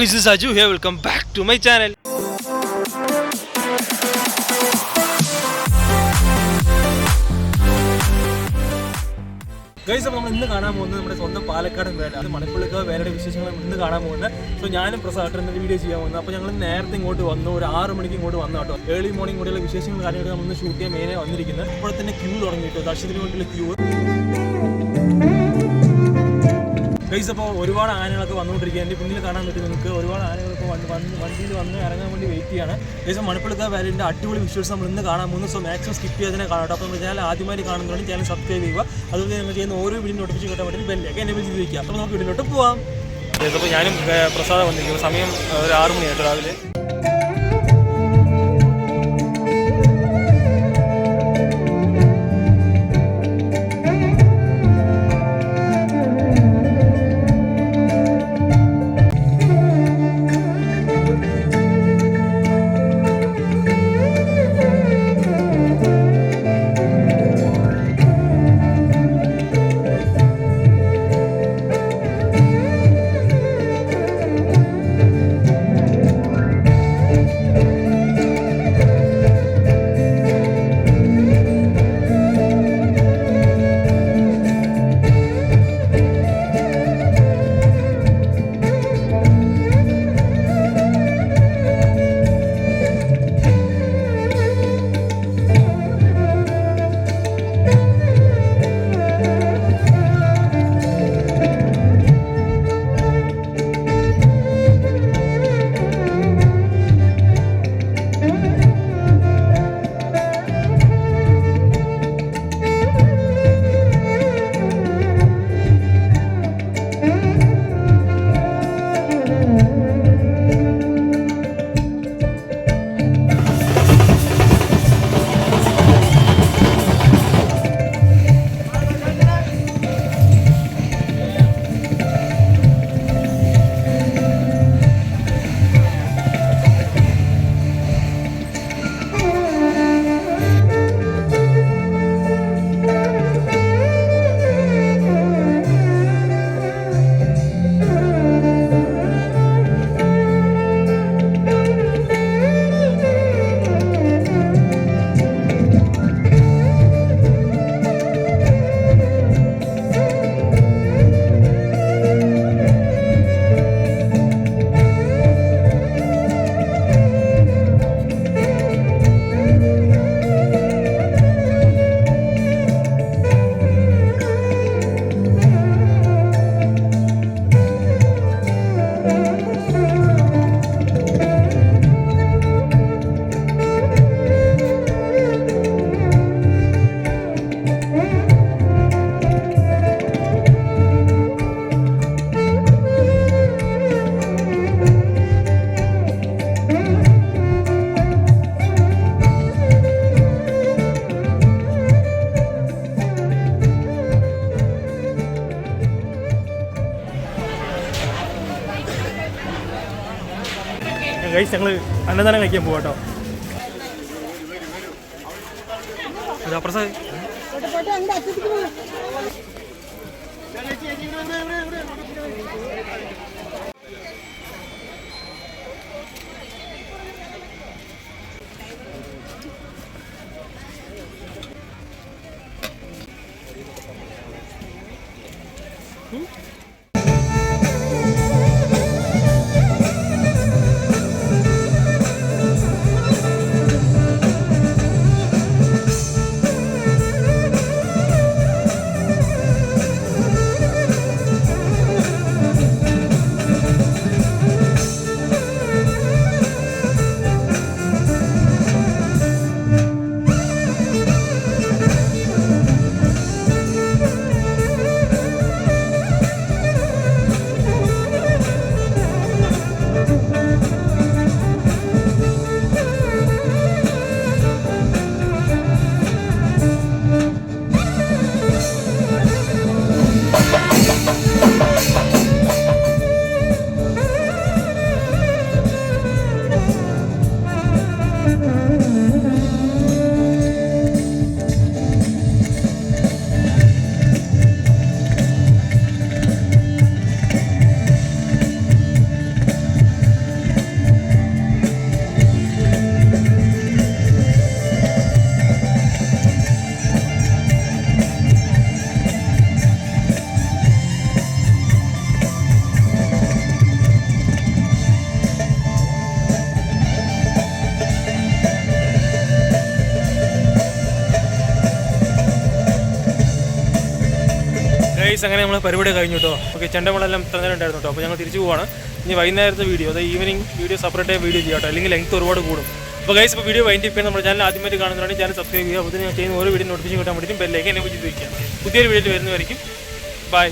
this is Aju here. Welcome back to my channel. Guys, അപ്പോൾ നമ്മൾ ഇന്ന് കാണാൻ പോകുന്നത് നമ്മുടെ സ്വന്തം പാലക്കാടൻ വേല, അത് മണിപ്പുള്ളിക്കാവ് വേലയുടെ വിശേഷങ്ങൾ ഇന്ന് കാണാൻ പോകുന്നത്. സോ ഞാനും പ്രസാദ് ഇന്ന് വീഡിയോ ചെയ്യാൻ പോകുന്നത്. അപ്പോൾ ഞങ്ങൾ നേരത്തെ ഇങ്ങോട്ട് വന്നു, ഒരു 6 മണിക്ക് ഇങ്ങോട്ട് വന്നു കേട്ടോ. ഏർലി മോർണിംഗ് കൂടെയുള്ള വിശേഷങ്ങൾ കാര്യങ്ങളൊക്കെ നമ്മൾ ഷൂട്ട് ചെയ്യാൻ മെയിനായി വന്നിരിക്കുന്നത്. ഇപ്പോൾ തന്നെ ക്യൂ തുടങ്ങി കേട്ടോ, ദർശനത്തിന് വേണ്ടിയുള്ള ക്യൂ. ഗൈസ്, അപ്പോൾ ഒരുപാട് ആനകളൊക്കെ വന്നുകൊണ്ടിരിക്കുക. എൻ്റെ പിന്നിൽ കാണാൻ പറ്റും നിങ്ങൾക്ക്. ഒരുപാട് ആനകളൊക്കെ വണ്ടിയിൽ വന്ന് ഇറങ്ങാൻ വേണ്ടി വെയിറ്റ് ചെയ്യാണ്. ഗൈസ്, മണിപ്പുള്ളിക്കാവ് വേലയുടെ അടിപൊളി വിഷ്വൽസ് നമ്മൾ ഇന്ന് കാണാൻ പോകുന്നു. സോ മാക്സിമം സ്കിപ്പ് ചെയ്തതിനെ കാണാം. അപ്പോൾ നമ്മൾ ചാനൽ ആദ്യമായി കാണുന്നതുകൊണ്ട് ചാനൽ സബ്സ്ക്രൈബ് ചെയ്യുക. അതുപോലെ ഞങ്ങൾ ചെയ്യുന്ന ഓരോ വീഡിയോ നോട്ടിഫിക്കേഷൻ കിട്ടാൻ വേണ്ടി ബെല്ലൊക്കെ എന്നെ ചെയ്ത് വയ്ക്കുക. അപ്പോൾ നമുക്ക് വീട്ടിലോട്ട് പോവാം. ഗൈസ്, അപ്പോൾ ഞാനും പ്രസാദം വന്നിരിക്കും. സമയം ഒരു 6 മണിയായിട്ട് രാവിലെ. ഗൈസ്, ഞങ്ങൾ അന്നദാനം കഴിക്കാൻ പോകാം കേട്ടോ. പ്രസാദ് ഗൈസ് അങ്ങനെ നമ്മൾ പരിപാടി കഴിഞ്ഞു കേട്ടോ. ഓക്കെ, ചെണ്ടമളെല്ലാം ഇത്ര നേരം ഉണ്ടായിരുന്നു കേട്ടോ. അപ്പോൾ ഞങ്ങൾ തിരിച്ചു പോവാണ്. ഇനി വൈകുന്നേരത്തെ വീഡിയോ, അതായത് ഈവനിങ് വീഡിയോ സെപ്പറേറ്റ് വീഡിയോ ചെയ്യാം കേട്ടോ, അല്ലെങ്കിൽ ലെങ്ത് ഒരുപാട് കൂടും. അപ്പോൾ ഗൈസ് ഇപ്പോൾ വീഡിയോ വൈൻഡ് ചെയ്യാൻ നമ്മുടെ ചാനൽ ആദ്യമായിട്ട് കാണുന്നതാണ് ചാനൽ സബ്സ്ക്രൈബ് ചെയ്യുക. അപ്പോൾ ഞാൻ ചെയ്യുന്ന ഓരോ വീഡിയോ നോട്ടിഫിക്കേഷൻ കിട്ടാൻ വേണ്ടിയിട്ടും ബെല്ലേക്ക് എന്നെ വിളിച്ച് വയ്ക്കുക. പുതിയൊരു വീഡിയോയിൽ വരുന്നവരായിരിക്കും. ബൈ.